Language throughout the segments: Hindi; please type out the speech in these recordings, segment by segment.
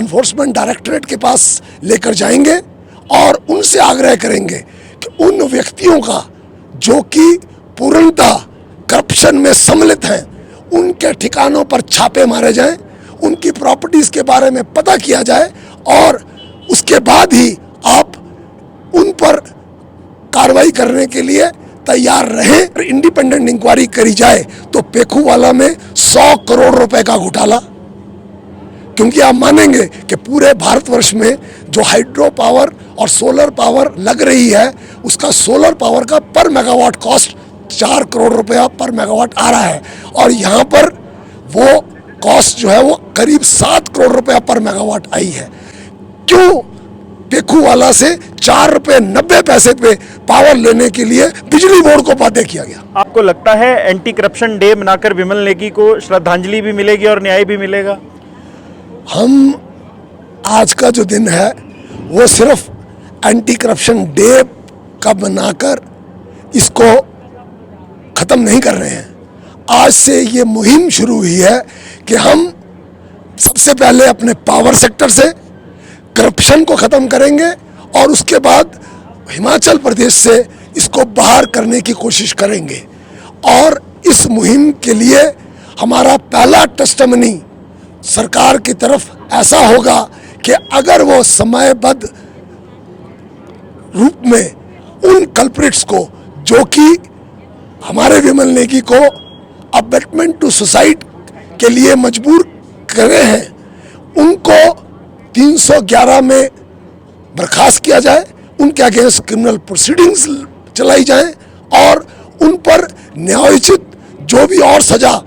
एनफोर्समेंट डायरेक्टरेट के पास लेकर जाएंगे और उनसे आग्रह करेंगे कि उन व्यक्तियों का जो कि पूर्णतः करप्शन में सम्मिलित हैं, उनके ठिकानों पर छापे मारे जाएं, उनकी प्रॉपर्टीज के बारे में पता किया जाए और उसके बाद ही आप उन पर कार्रवाई करने के लिए तैयार रहें। इंडिपेंडेंट इंक्वायरी करी जाए तो पेखूवाला में 100 करोड़ रुपए का घोटाला, क्योंकि आप मानेंगे कि पूरे भारतवर्ष में जो हाइड्रो पावर और सोलर पावर लग रही है, उसका सोलर पावर का पर मेगावाट कॉस्ट 4 करोड़ रुपया पर मेगावाट आ रहा है और यहाँ पर वो कॉस्ट जो है वो करीब 7 करोड़ रुपया पर मेगावाट आई है। क्यों पेखूवाला से 4 रुपये 90 पैसे पे पावर लेने के लिए बिजली बोर्ड को बाध्य किया गया? आपको लगता है एंटी करप्शन डे मनाकर विमल नेगी को श्रद्धांजलि भी मिलेगी और न्याय भी मिलेगा? हम आज का जो दिन है वो सिर्फ एंटी करप्शन डे का बनाकर इसको खत्म नहीं कर रहे हैं। आज से ये मुहिम शुरू हुई है कि हम सबसे पहले अपने पावर सेक्टर से करप्शन को खत्म करेंगे और उसके बाद हिमाचल प्रदेश से इसको बाहर करने की कोशिश करेंगे। और इस मुहिम के लिए हमारा पहला टेस्टिमनी सरकार की तरफ ऐसा होगा कि अगर वो समयबद्ध रूप में उन कल्प्रिट्स को जो कि हमारे विमल नेगी को अबेटमेंट टू सुसाइड के लिए मजबूर कर रहे हैं, उनको 311 में बर्खास्त किया जाए, उनके अगेंस्ट क्रिमिनल प्रोसीडिंग्स चलाई जाएं और उन पर न्यायोचित जो भी और सजा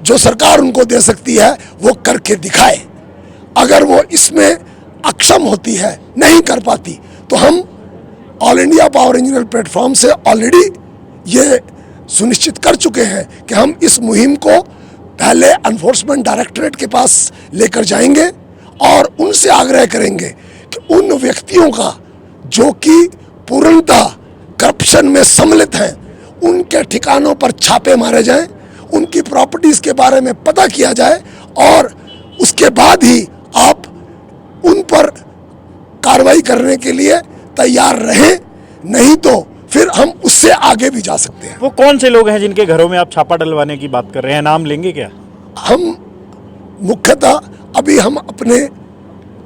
जो सरकार उनको दे सकती है वो करके दिखाए। अगर वो इसमें अक्षम होती है, नहीं कर पाती, तो हम all India power engineer platform से ऑलरेडी ये सुनिश्चित कर चुके हैं कि हम इस मुहिम को पहले एनफोर्समेंट डायरेक्टरेट के पास लेकर जाएंगे और उनसे आग्रह करेंगे कि उन व्यक्तियों का जो कि पूर्णतः करप्शन में सम्मिलित हैं, उनके ठिकानों पर छापे मारे जाएं, उनकी प्रॉपर्टीज के बारे में पता किया जाए और उसके बाद ही आप उन पर कार्रवाई करने के लिए तैयार रहें, नहीं तो फिर हम उससे आगे भी जा सकते हैं। वो कौन से लोग हैं जिनके घरों में आप छापा डलवाने की बात कर रहे हैं? नाम लेंगे क्या? हम मुख्यतः अभी हम अपने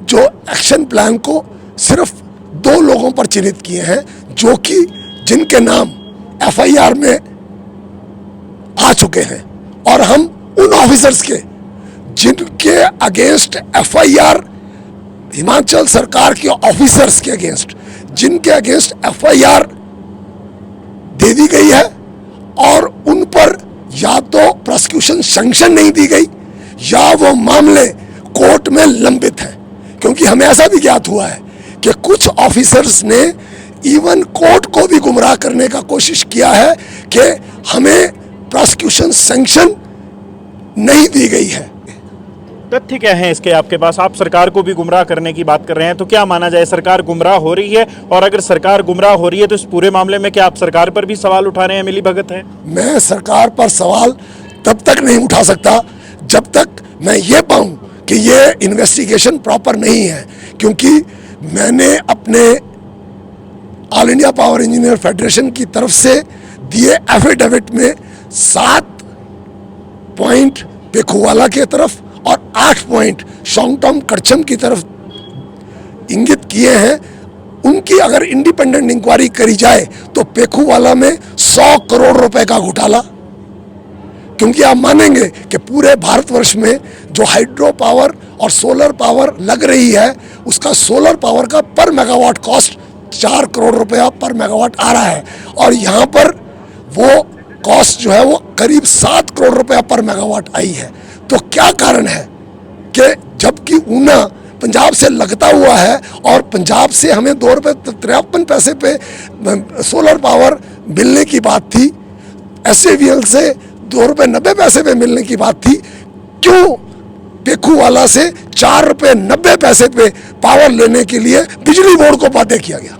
जो एक्शन प्लान को सिर्फ 2 लोगों पर चिन्हित किए हैं जो कि जिनके नाम FIR में आ चुके हैं और हम उन ऑफिसर्स के जिनके अगेंस्ट FIR हिमाचल सरकार के ऑफिसर्स के अगेंस्ट जिनके अगेंस्ट FIR दे दी गई है और उन पर या तो प्रोसिक्यूशन सैंक्शन नहीं दी गई या वो मामले कोर्ट में लंबित हैं, क्योंकि हमें ऐसा भी ज्ञात हुआ है कि कुछ ऑफिसर्स ने इवन कोर्ट को भी गुमराह करने का कोशिश किया है कि हमें प्रोसिक्यूशन सैंक्शन नहीं दी गई है। तथ्य क्या है इसके आपके पास? आप सरकार को भी गुमराह करने की बात कर रहे हैं, तो क्या माना जाए सरकार गुमराह हो रही है? और अगर सरकार गुमराह हो रही है तो इस पूरे मामले में क्या आप सरकार पर भी सवाल उठा रहे हैं, मिली भगत है? मैं सरकार पर सवाल तब तक नहीं उठा सकता जब तक मैं ये पाऊं कि ये इन्वेस्टिगेशन प्रॉपर नहीं है, क्योंकि मैंने अपने all India power engineer federation की तरफ से दिए एफिडेविट में 7 पॉइंट पेखूवाला की तरफ और 8 पॉइंट शॉन्गटॉम करचम की तरफ इंगित किए हैं। उनकी अगर इंडिपेंडेंट इंक्वायरी करी जाए तो पेखूवाला में 100 करोड़ रुपए का घोटाला, क्योंकि आप मानेंगे कि पूरे भारतवर्ष में जो हाइड्रो पावर और सोलर पावर लग रही है, उसका सोलर पावर का पर मेगावाट कॉस्ट 4 करोड़ रुपया पर मेगावाट आ रहा है और यहाँ पर वो कॉस्ट जो है वो करीब 7 करोड़ रुपया पर मेगावाट आई है। तो क्या कारण है कि जबकि ऊना पंजाब से लगता हुआ है और पंजाब से हमें 2 रुपये 53 पैसे पे सोलर पावर मिलने की बात थी, SAVL से 2 रुपये 90 पैसे पे मिलने की बात थी, क्यों पेखूवाला से 4 रुपये 90 पैसे पे पावर लेने के लिए बिजली बोर्ड को बाध्य किया गया?